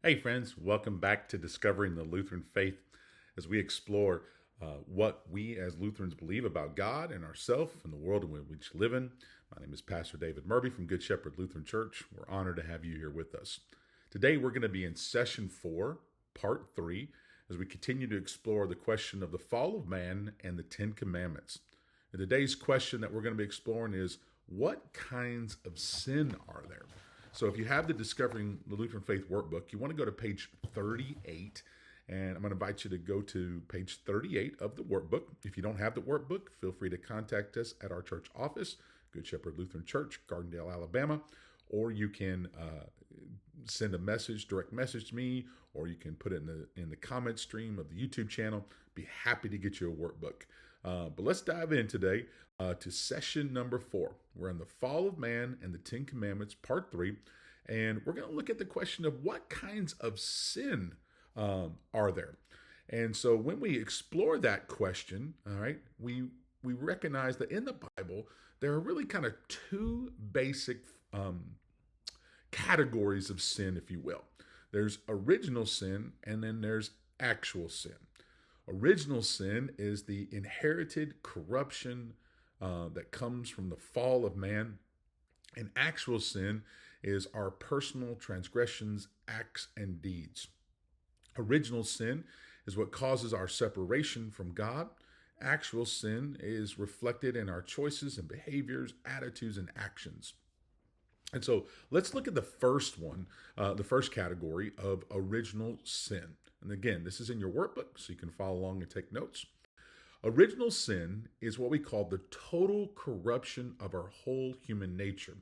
Hey, friends, welcome back to Discovering the Lutheran Faith as we explore what we as Lutherans believe about God and ourselves and the world in which we live in. My name is Pastor David Murby from Good Shepherd Lutheran Church. We're honored to have you here with us. Today, we're going to be in session 4, part 3, as we continue to explore the question of the fall of man and the Ten Commandments. And today's question that we're going to be exploring is, what kinds of sin are there? So if you have the Discovering the Lutheran Faith workbook, you want to go to page 38, and I'm going to invite you to go to page 38 of the workbook. If you don't have the workbook, feel free to contact us at our church office, Good Shepherd Lutheran Church, Gardendale, Alabama, or you can send a message, direct message to me, or you can put it in the comment stream of the YouTube channel. Be happy to get you a workbook. But let's dive in today to session number 4. We're on the fall of man and the Ten Commandments, part 3. And we're going to look at the question of what kinds of sin are there. And so when we explore that question, all right, we recognize that in the Bible, there are really kind of two basic categories of sin, if you will. There's original sin, and then there's actual sin. Original sin is the inherited corruption that comes from the fall of man. And actual sin is our personal transgressions, acts, and deeds. Original sin is what causes our separation from God. Actual sin is reflected in our choices and behaviors, attitudes, and actions. And so let's look at the first one, the first category of original sin. And again, this is in your workbook, so you can follow along and take notes. Original sin is what we call the total corruption of our whole human nature.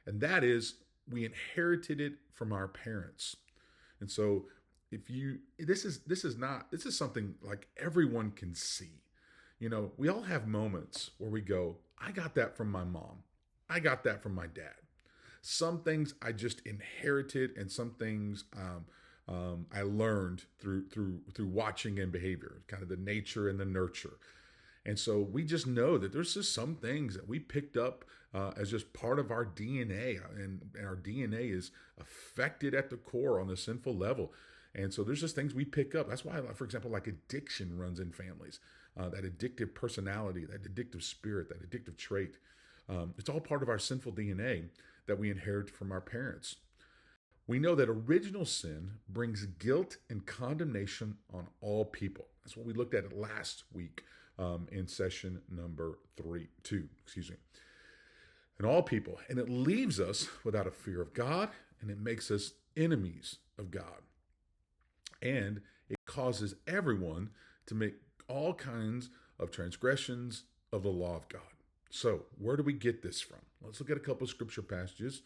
And that is, we inherited it from our parents. And so this is something like everyone can see. You know, we all have moments where we go, I got that from my mom. I got that from my dad. Some things I just inherited, and some things I learned through watching and behavior, kind of the nature and the nurture. And so we just know that there's just some things that we picked up as just part of our DNA, and our DNA is affected at the core on the sinful level. And so there's just things we pick up. That's why, for example, like addiction runs in families, that addictive personality, that addictive spirit, that addictive trait. It's all part of our sinful DNA that we inherit from our parents. We know that original sin brings guilt and condemnation on all people. That's what we looked at last week in session number 2. And all people. And it leaves us without a fear of God, and it makes us enemies of God. And it causes everyone to make all kinds of transgressions of the law of God. So where do we get this from? Let's look at a couple of scripture passages.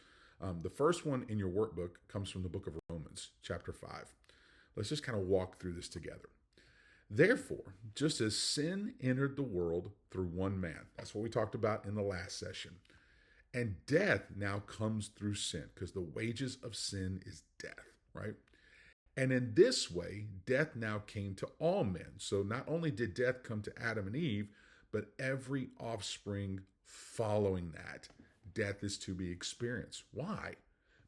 The first one in your workbook comes from the book of Romans, chapter 5. Let's just kind of walk through this together. Therefore, just as sin entered the world through one man, that's what we talked about in the last session, and death now comes through sin, because the wages of sin is death, right? And in this way, death now came to all men. So not only did death come to Adam and Eve, but every offspring following that, death is to be experienced. Why?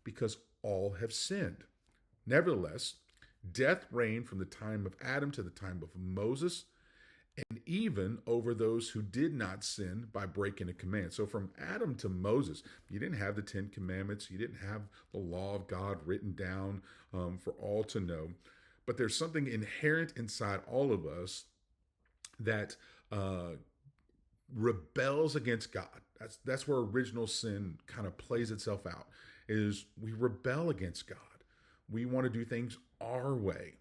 Because all have sinned. Nevertheless, death reigned from the time of Adam to the time of Moses, and even over those who did not sin by breaking a command. So from Adam to Moses, you didn't have the Ten Commandments. You didn't have the law of God written down for all to know. But there's something inherent inside all of us that rebels against God. That's where original sin kind of plays itself out, is we rebel against God. We want to do things our way.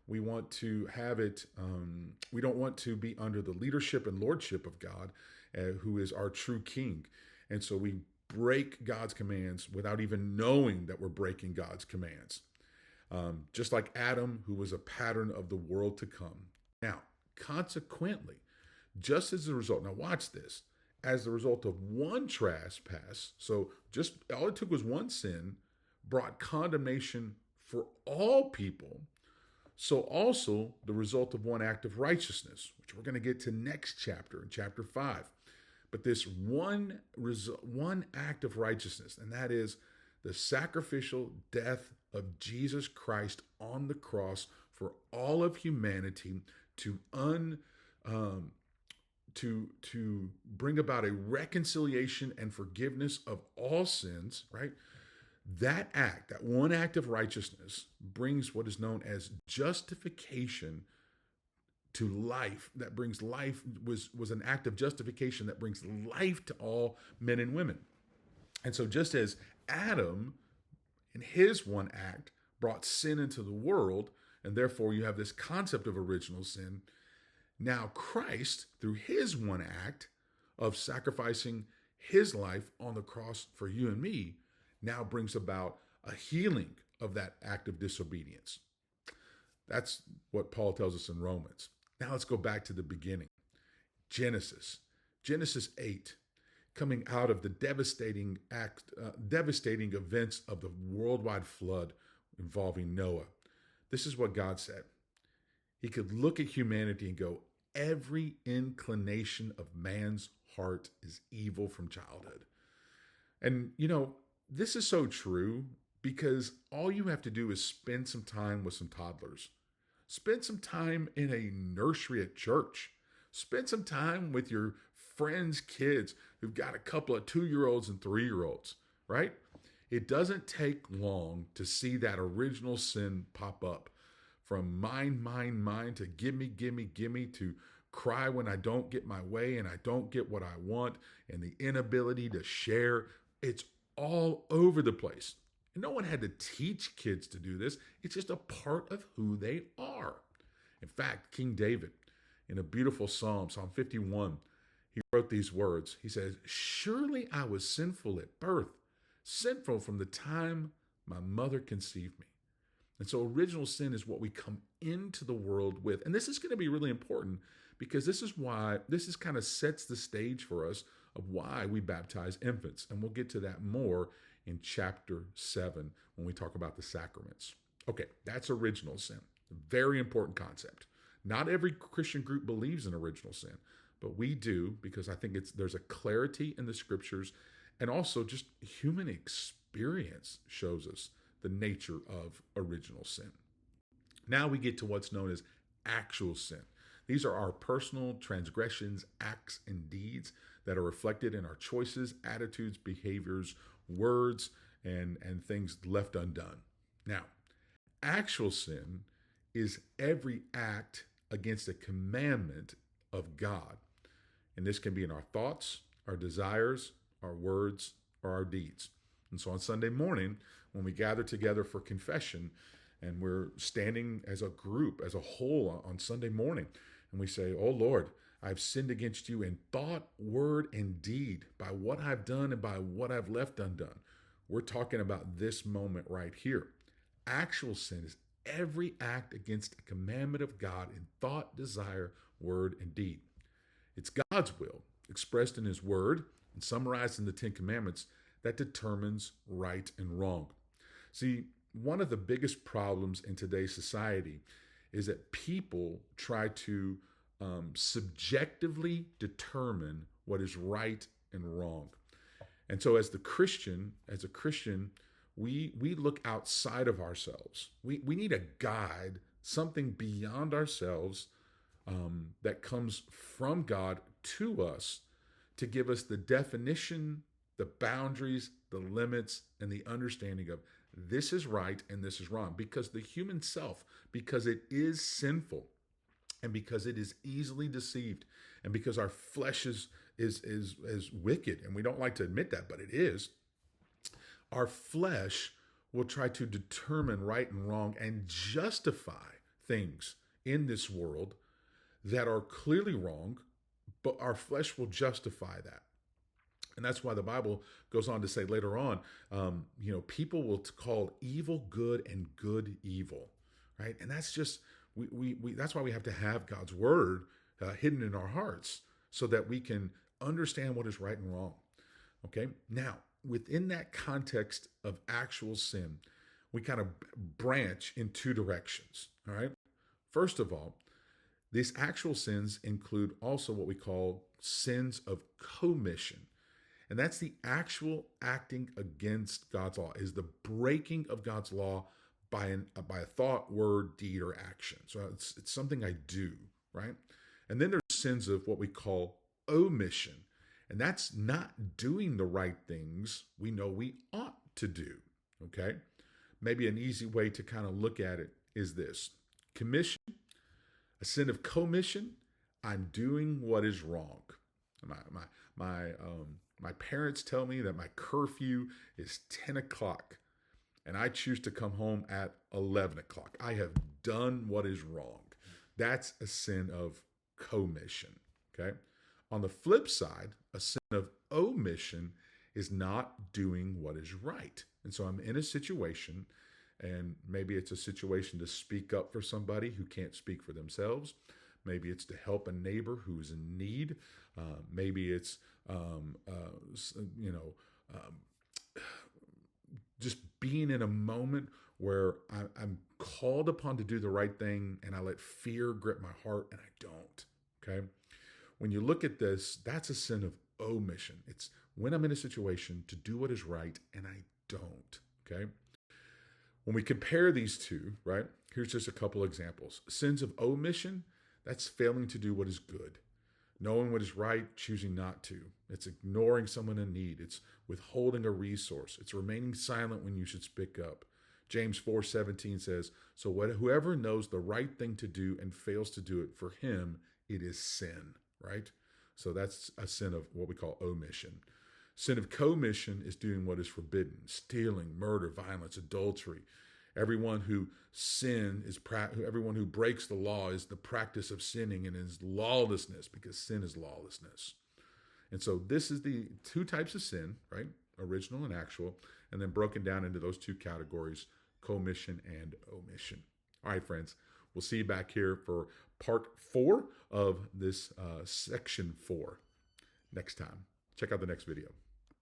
We want to have it, we don't want to be under the leadership and lordship of God, who is our true king. And so we break God's commands without even knowing that we're breaking God's commands. Just like Adam, who was a pattern of the world to come. Now, consequently, just as a result, now watch this, as a result of one trespass, so just all it took was one sin, brought condemnation for all people. So also the result of one act of righteousness, which we're going to get to next chapter, in chapter 5. But this one act of righteousness, and that is the sacrificial death of Jesus Christ on the cross for all of humanity to to bring about a reconciliation and forgiveness of all sins, right? That act, that one act of righteousness, brings what is known as justification to life. That brings life, was an act of justification that brings life to all men and women. And so just as Adam in his one act brought sin into the world, and therefore you have this concept of original sin, now Christ, through his one act of sacrificing his life on the cross for you and me, now brings about a healing of that act of disobedience. That's what Paul tells us in Romans. Now let's go back to the beginning. Genesis 8, coming out of the devastating events of the worldwide flood involving Noah. This is what God said. He could look at humanity and go, every inclination of man's heart is evil from childhood. And, this is so true because all you have to do is spend some time with some toddlers. Spend some time in a nursery at church. Spend some time with your friends' kids who've got a couple of 2-year-olds and 3-year-olds, right? It doesn't take long to see that original sin pop up. From mine, to gimme, to cry when I don't get my way and I don't get what I want, and the inability to share. It's all over the place. And no one had to teach kids to do this. It's just a part of who they are. In fact, King David, in a beautiful psalm, Psalm 51, he wrote these words. He says, "Surely I was sinful at birth, sinful from the time my mother conceived me." And so original sin is what we come into the world with. And this is going to be really important because this kind of sets the stage for us of why we baptize infants. And we'll get to that more in chapter 7 when we talk about the sacraments. Okay, that's original sin. Very important concept. Not every Christian group believes in original sin, but we do because I think there's a clarity in the scriptures, and also just human experience shows us the nature of original sin. Now we get to what's known as actual sin. These are our personal transgressions, acts, and deeds that are reflected in our choices, attitudes, behaviors, words, and things left undone. Now, actual sin is every act against a commandment of God. And this can be in our thoughts, our desires, our words, or our deeds. And so on Sunday morning, when we gather together for confession, and we're standing as a group, as a whole on Sunday morning, and we say, "Oh Lord, I've sinned against you in thought, word, and deed, by what I've done and by what I've left undone." We're talking about this moment right here. Actual sin is every act against a commandment of God in thought, desire, word, and deed. It's God's will, expressed in his word and summarized in the 10 Commandments, that determines right and wrong. See, one of the biggest problems in today's society is that people try to subjectively determine what is right and wrong. And so as a Christian, we look outside of ourselves. We need a guide, something beyond ourselves that comes from God to us to give us the definition, the boundaries, the limits, and the understanding of this is right and this is wrong. Because the human self, because it is sinful, and because it is easily deceived, and because our flesh is wicked, and we don't like to admit that, but it is, our flesh will try to determine right and wrong and justify things in this world that are clearly wrong, but our flesh will justify that. And that's why the Bible goes on to say later on, people will call evil good and good evil, right? And that's just, that's why we have to have God's word hidden in our hearts so that we can understand what is right and wrong. Okay. Now, within that context of actual sin, we kind of branch in two directions. All right. First of all, these actual sins include also what we call sins of commission. And that's the actual acting against God's law, is the breaking of God's law by a thought, word, deed, or action. So it's something I do, right? And then there's sins of what we call omission. And that's not doing the right things we know we ought to do. Okay? Maybe an easy way to kind of look at it is this: commission, a sin of commission. I'm doing what is wrong. My parents tell me that my curfew is 10 o'clock and I choose to come home at 11 o'clock. I have done what is wrong. That's a sin of commission. Okay? On the flip side, a sin of omission is not doing what is right. And so I'm in a situation, and maybe it's a situation to speak up for somebody who can't speak for themselves. Maybe it's to help a neighbor who's in need. Maybe it's, just being in a moment where I'm called upon to do the right thing and I let fear grip my heart and I don't. Okay? When you look at this, that's a sin of omission. It's when I'm in a situation to do what is right and I don't. Okay? When we compare these two, right, here's just a couple examples. Sins of omission, that's failing to do what is good. Knowing what is right, choosing not to. It's ignoring someone in need. It's withholding a resource. It's remaining silent when you should speak up. James 4:17 says, so whoever knows the right thing to do and fails to do it, for him, it is sin, right? So that's a sin of what we call omission. Sin of commission is doing what is forbidden: stealing, murder, violence, adultery. Everyone who everyone who breaks the law is the practice of sinning and is lawlessness, because sin is lawlessness. And so this is the two types of sin, right? Original and actual, and then broken down into those two categories: commission and omission. All right, friends, we'll see you back here for part 4 of this section 4 next time. Check out the next video.